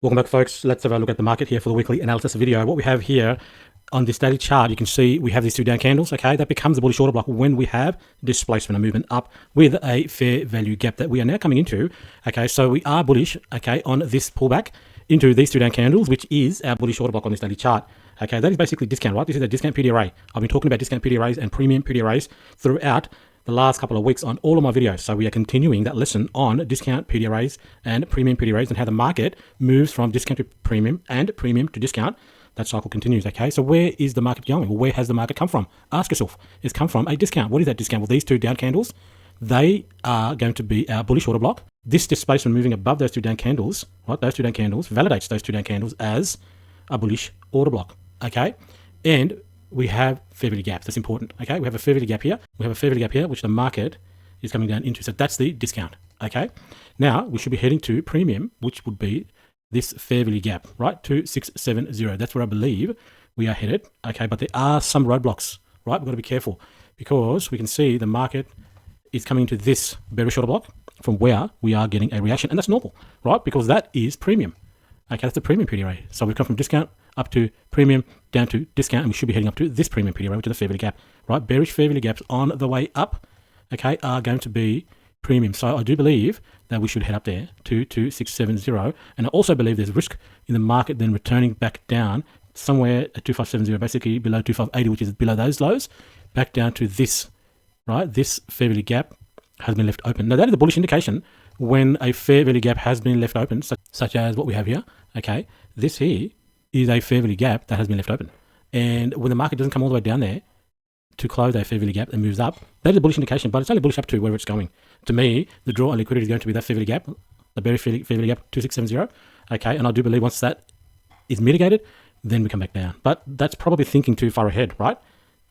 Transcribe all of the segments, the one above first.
Welcome back, folks. Let's have a look at the market here for the weekly analysis video. What we have here on this daily chart, you can see we have these two down candles, okay? That becomes a bullish order block when we have displacement, a movement up with a fair value gap that we are now coming into, okay? So we are bullish, okay, on this pullback into these two down candles, which is our bullish order block on this daily chart, okay? That is basically discount, right? This is a discount PD array. I've been talking about discount PD arrays and premium PD arrays throughout the last couple of weeks on all of my videos. So we are continuing that lesson on discount PD arrays and premium PD arrays and how the market moves from discount to premium and premium to discount. That cycle continues, okay? So where is the market going? Well, where has the market come from? Ask yourself. It's come from a discount. What is that discount? Well, these two down candles, they are going to be our bullish order block. This displacement moving above those two down candles, right? Those two down candles validates those two down candles as a bullish order block, okay? And we have fair value gaps. That's important, okay? We have a fair value gap here. We have a fair value gap here, which the market is coming down into. So that's the discount, okay? Now, we should be heading to premium, which would be this fair value gap, right? 2670. That's where I believe we are headed, okay? But there are some roadblocks, right? We've got to be careful because we can see the market is coming into this bearish order block from where we are getting a reaction. And that's normal, right? Because that is premium. Okay, that's the premium PD array. So we've come from discount up to premium, down to discount, and we should be heading up to this premium PD array, which is the fair value gap, right? Bearish fair value gaps on the way up, okay, are going to be premium. So I do believe that we should head up there to 2670. And I also believe there's risk in the market then returning back down somewhere at 2570, basically below 2580, which is below those lows, back down to this, right? This fair value gap has been left open. Now that is a bullish indication when a fair value gap has been left open, such as what we have here, okay? This here is a fair value gap that has been left open. And when the market doesn't come all the way down there to close a fair value gap and moves up, that is a bullish indication, but it's only bullish up to where it's going. To me, the draw on liquidity is going to be that fair value gap, the bearish fair value gap, 2670, okay? And I do believe once that is mitigated, then we come back down. But that's probably thinking too far ahead, right?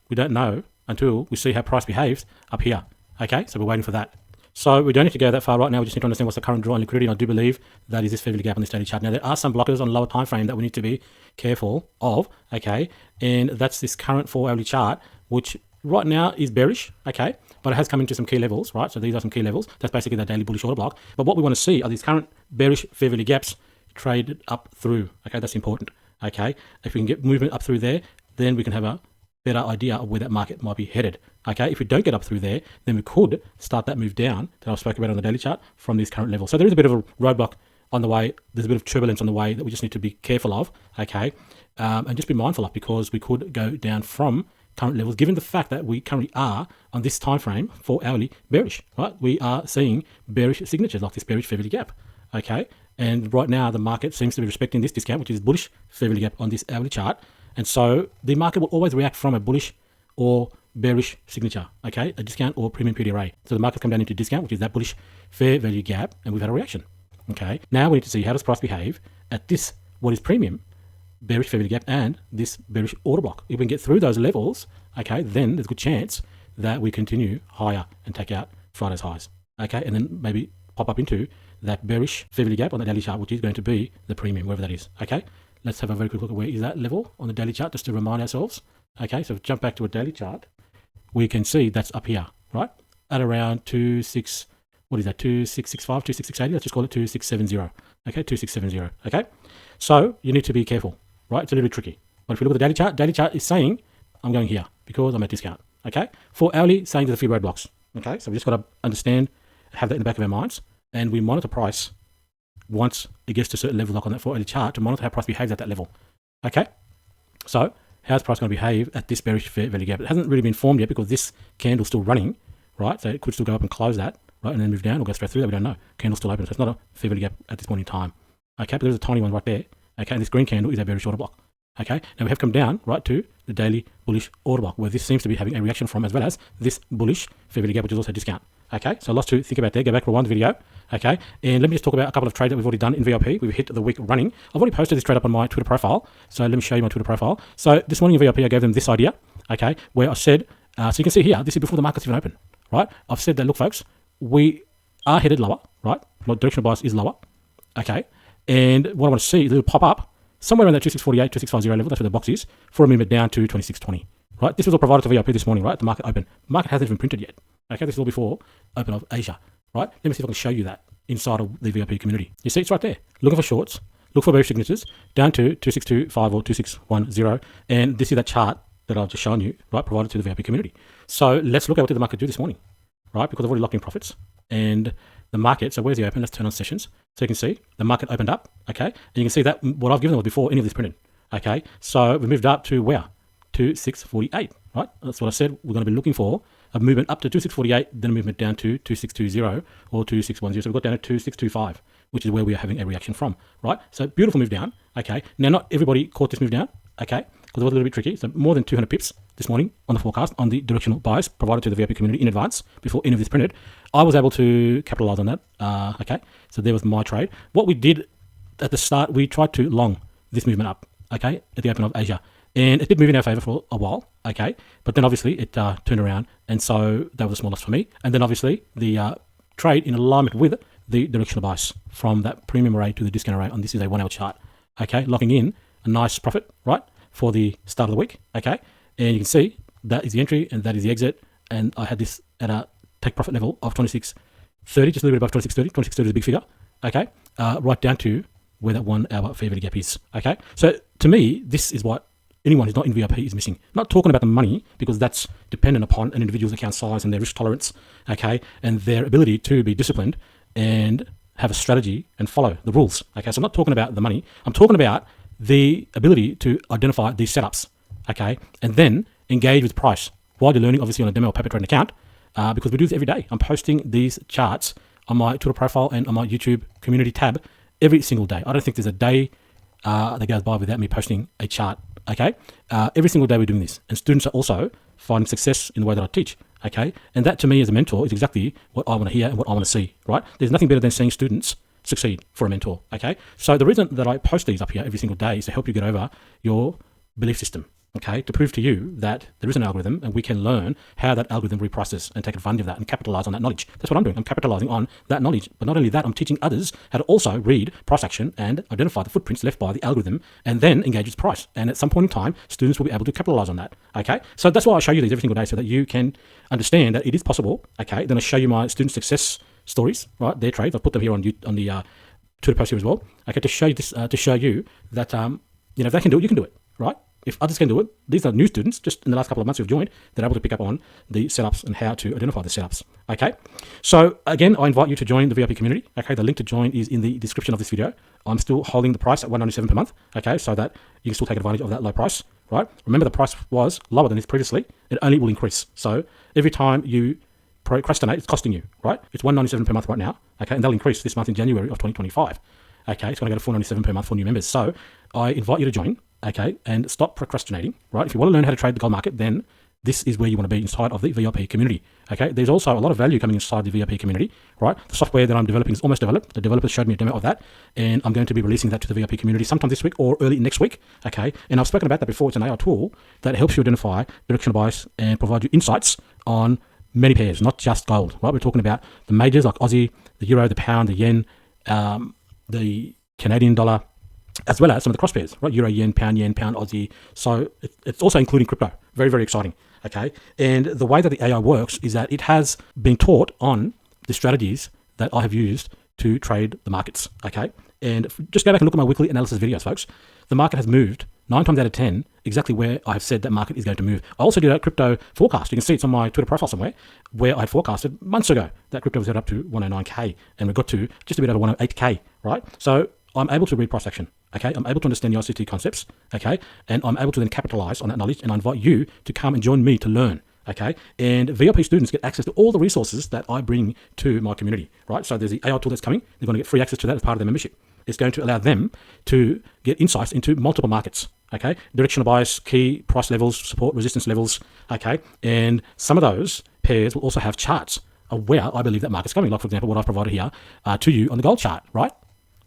We don't know until we see how price behaves up here, okay? So we're waiting for that. So we don't need to go that far right now. We just need to understand what's the current draw on liquidity. And I do believe that is this fair value gap on this daily chart. Now, there are some blockers on lower time frame that we need to be careful of, okay? And that's this current 4-hourly chart, which right now is bearish, okay? But it has come into some key levels, right? So these are some key levels. That's basically the daily bullish order block. But what we want to see are these current bearish fair value gaps traded up through, okay? That's important, okay? If we can get movement up through there, then we can have a better idea of where that market might be headed. Okay, if we don't get up through there, then we could start that move down that I spoke about on the daily chart from these current levels. So there is a bit of a roadblock on the way. There's a bit of turbulence on the way that we just need to be careful of, okay, and just be mindful of, because we could go down from current levels, given the fact that we currently are on this time frame 4-hourly bearish, right? We are seeing bearish signatures like this bearish fair value gap, okay, and right now the market seems to be respecting this discount, which is bullish fair value gap on this hourly chart. And so the market will always react from a bullish or bearish signature, okay, a discount or premium PD array. So the market's come down into discount, which is that bullish fair value gap, and we've had a reaction, okay. Now we need to see how does price behave at this, what is premium, bearish fair value gap, and this bearish order block. If we can get through those levels, okay, then there's a good chance that we continue higher and take out Friday's highs, okay, and then maybe pop up into that bearish fair value gap on the daily chart, which is going to be the premium, wherever that is, okay. Let's have a very quick look at where is that level on the daily chart, just to remind ourselves. Okay, so if we jump back to a daily chart, we can see that's up here, right? At around 26, what is that, 2665, 2680, let's just call it 2670. Okay, 2670, okay? So you need to be careful, right? It's a little bit tricky. But if you look at the daily chart is saying, I'm going here because I'm at discount, okay? 4-hourly saying there's a few roadblocks, okay? So we just got to understand, have that in the back of our minds, and we monitor price once it gets to a certain level, like on that 4-hourly chart, to monitor how price behaves at that level. Okay? So, how's price going to behave at this bearish fair value gap? It hasn't really been formed yet because this candle's still running, right? So it could still go up and close that, right? And then move down or go straight through that. We don't know. Candle's still open. So it's not a fair value gap at this point in time. Okay? But there's a tiny one right there. Okay? And this green candle is a bearish order block. Okay? Now we have come down, right, to the daily bullish order block, where this seems to be having a reaction from, as well as this bullish fair value gap, which is also discount. Okay, so lots to think about there. Go back, rewind the video. Okay, and let me just talk about a couple of trades that we've already done in VIP. We've hit the week running. I've already posted this trade up on my Twitter profile. So let me show you my Twitter profile. So this morning in VIP, I gave them this idea. Okay, where I said, so you can see here, this is before the market's even open, right? I've said that, look, folks, we are headed lower, right? My directional bias is lower. Okay, and what I want to see is it'll pop up somewhere around that 2648, 2650 level. That's where the box is for a movement down to 2620. Right, this was all provided to VIP this morning, right? The market open. The market hasn't even printed yet. Okay, this is all before open of Asia, right? Let me see if I can show you that inside of the VIP community. You see, it's right there. Looking for shorts, look for bearish signatures down to 2625 or 2610, and this is that chart that I've just shown you, right, provided to the VIP community. So let's look at what did the market do this morning, right, because I've already locked in profits. And the market, so where's the open? Let's turn on sessions. So you can see the market opened up, okay, and you can see that what I've given was before any of this printed, okay. So we moved up to where? To 648, right? That's what I said. We're going to be looking for a movement up to 2648, then a movement down to 2620 or 2610. So we got down to 2625, which is where we are having a reaction from, right? So beautiful move down, okay. Now, not everybody caught this move down, okay, because it was a little bit tricky. So more than 200 pips this morning on the forecast on the directional bias provided to the VIP community in advance before any of this printed. I was able to capitalize on that, okay. So there was my trade. What we did at the start, we tried to long this movement up, okay, at the open of Asia. And it did move in our favor for a while, okay, but then obviously it turned around, and so that was a small loss for me. And then obviously the trade in alignment with the directional bias from that premium array to the discount array, and this is a 1 hour chart, okay, locking in a nice profit, right, for the start of the week, okay, and you can see that is the entry and that is the exit, and I had this at a take profit level of 26.30, just a little bit above 26.30. 26.30 is a big figure, okay, right down to where that 1 hour fair value gap is, okay. So to me, this is what anyone who's not in VIP is missing. Not talking about the money, because that's dependent upon an individual's account size and their risk tolerance, okay, and their ability to be disciplined and have a strategy and follow the rules, okay. So I'm not talking about the money. I'm talking about the ability to identify these setups, okay, and then engage with price while you're learning, obviously, on a demo or paper trading account, because we do this every day. I'm posting these charts on my Twitter profile and on my YouTube community tab every single day. I don't think there's a day that goes by without me posting a chart. Okay, every single day we're doing this, and students are also finding success in the way that I teach. Okay, and that to me as a mentor is exactly what I want to hear and what I want to see. Right? There's nothing better than seeing students succeed for a mentor. Okay, so the reason that I post these up here every single day is to help you get over your belief system. Okay, to prove to you that there is an algorithm and we can learn how that algorithm reprices and take advantage of that and capitalize on that knowledge. That's what I'm doing. I'm capitalizing on that knowledge. But not only that, I'm teaching others how to also read price action and identify the footprints left by the algorithm and then engage with price. And at some point in time, students will be able to capitalize on that. Okay, so that's why I show you these every single day so that you can understand that it is possible. Okay, then I show you my student success stories, right? Their trades. I'll put them here on the Twitter post here as well. Okay, to show you this, to show you that if they can do it, you can do it, right? If others can do it, these are new students just in the last couple of months who've joined, they're able to pick up on the setups and how to identify the setups. Okay, so again, I invite you to join the VIP community. Okay, the link to join is in the description of this video. I'm still holding the price at $197 per month. Okay, so that you can still take advantage of that low price. Right? Remember, the price was lower than this previously. It only will increase. So every time you procrastinate, it's costing you. Right? It's $197 per month right now. Okay, and that'll increase this month in January of 2025. Okay, it's going to go to $497 per month for new members. So I invite you to join. Okay, and stop procrastinating, right? If you want to learn how to trade the gold market, then this is where you want to be inside of the VIP community. Okay, there's also a lot of value coming inside the VIP community, right? The software that I'm developing is almost developed. The developers showed me a demo of that, and I'm going to be releasing that to the VIP community sometime this week or early next week. Okay, and I've spoken about that before. It's an AI tool that helps you identify directional bias and provide you insights on many pairs, not just gold, right? We're talking about the majors like Aussie, the Euro, the Pound, the Yen, the Canadian dollar, as well as some of the cross pairs, right? Euro, yen, Pound, Aussie. So it's also including crypto. Very, very exciting. Okay. And the way that the AI works is that it has been taught on the strategies that I have used to trade the markets. Okay. And just go back and look at my weekly analysis videos, folks. The market has moved 9 times out of 10 exactly where I have said that market is going to move. I also did a crypto forecast. You can see it's on my Twitter profile somewhere where I had forecasted months ago that crypto was headed up to 109K and we got to just a bit over 108K, right? So I'm able to read price action. Okay, I'm able to understand the ICT concepts, okay, and I'm able to then capitalize on that knowledge, and I invite you to come and join me to learn, okay, and VIP students get access to all the resources that I bring to my community, right? So there's the AI tool that's coming. They're going to get free access to that as part of their membership. It's going to allow them to get insights into multiple markets, okay, directional bias, key price levels, support, resistance levels, okay, and some of those pairs will also have charts of where I believe that market's going, like, for example, what I've provided here to you on the gold chart, right?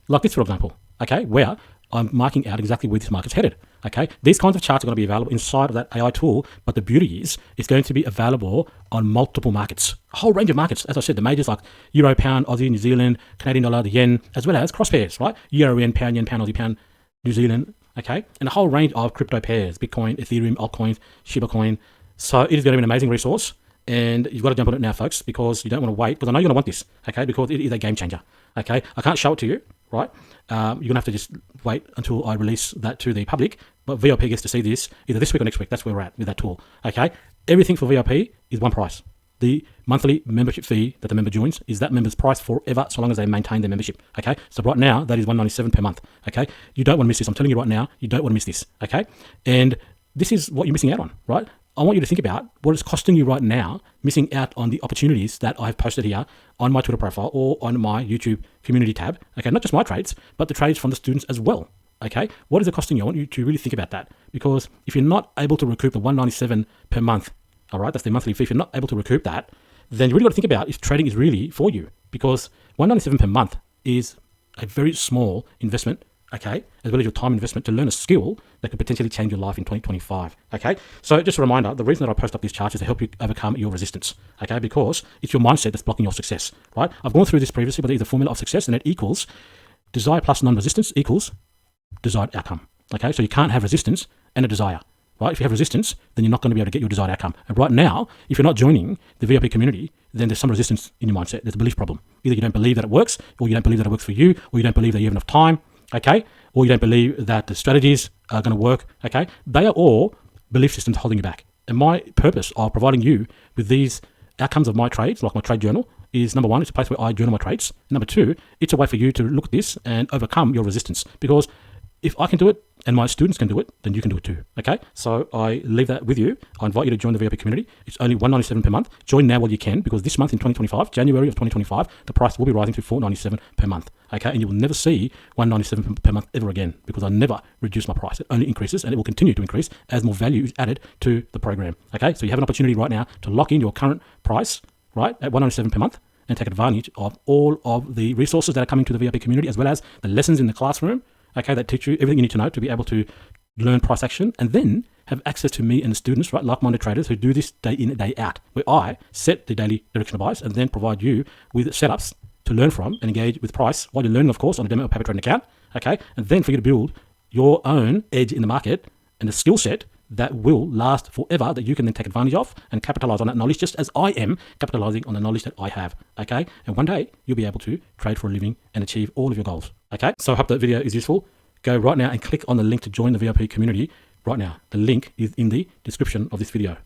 Like this, for example, okay, where I'm marking out exactly where this market's headed. Okay, these kinds of charts are going to be available inside of that AI tool, but the beauty is it's going to be available on multiple markets, a whole range of markets. As I said, the majors like Euro, Pound, Aussie, New Zealand, Canadian dollar, the Yen, as well as cross pairs, right? Euro, Yen, Pound, Aussie, Pound, New Zealand, okay, and a whole range of crypto pairs, Bitcoin, Ethereum, altcoins, Shiba Coin. So it is going to be an amazing resource. And you've got to jump on it now, folks, because you don't want to wait, because I know you're going to want this, okay, because it is a game changer, okay? I can't show it to you right? You're going to have to just wait until I release that to the public. But VIP gets to see this either this week or next week. That's where we're at with that tool. Okay. Everything for VIP is one price. The monthly membership fee that the member joins is that member's price forever, so long as they maintain their membership. Okay. So right now, that is $197 per month. Okay. You don't want to miss this. I'm telling you right now, you don't want to miss this. Okay. And this is what you're missing out on, right? I want you to think about what it's costing you right now, missing out on the opportunities that I've posted here on my Twitter profile or on my YouTube community tab. Okay, not just my trades, but the trades from the students as well. Okay, what is it costing you? I want you to really think about that, because if you're not able to recoup the $197 per month, all right, that's the monthly fee. If you're not able to recoup that, then you really got to think about if trading is really for you, because $197 per month is a very small investment. Okay, as well as your time investment to learn a skill that could potentially change your life in 2025. Okay, so just a reminder, the reason that I post up these charts is to help you overcome your resistance. Okay, because it's your mindset that's blocking your success, right? I've gone through this previously, but it's the formula of success, and it equals desire plus non-resistance equals desired outcome. Okay, so you can't have resistance and a desire, right? If you have resistance, then you're not going to be able to get your desired outcome. And right now, if you're not joining the VIP community, then there's some resistance in your mindset. There's a belief problem. Either you don't believe that it works, or you don't believe that it works for you, or you don't believe that you have enough time. Okay, or you don't believe that the strategies are going to work. Okay, they are all belief systems holding you back. And my purpose of providing you with these outcomes of my trades, like my trade journal, is number one, it's a place where I journal my trades. Number two, it's a way for you to look at this and overcome your resistance. Because if I can do it and my students can do it, then you can do it too. Okay, so I leave that with you. I invite you to join the VIP community. It's only $197 per month. Join now while you can, because this month in 2025, January of 2025, the price will be rising to $497 per month. Okay, and you will never see $197 per month ever again, because I never reduce my price. It only increases, and it will continue to increase as more value is added to the program. Okay, so you have an opportunity right now to lock in your current price, right, at $197 per month, and take advantage of all of the resources that are coming to the VIP community, as well as the lessons in the classroom. Okay, that teach you everything you need to know to be able to learn price action, and then have access to me and the students, right, like-minded traders who do this day in, day out, where I set the daily direction of bias and then provide you with setups to learn from and engage with price while you're learning, of course, on a demo or paper trading account. Okay, and then for you to build your own edge in the market and a skill set that will last forever, that you can then take advantage of and capitalize on that knowledge, just as I am capitalizing on the knowledge that I have. Okay, and one day you'll be able to trade for a living and achieve all of your goals. Okay, so I hope that video is useful. Go right now and click on the link to join the VIP community right now. The link is in the description of this video.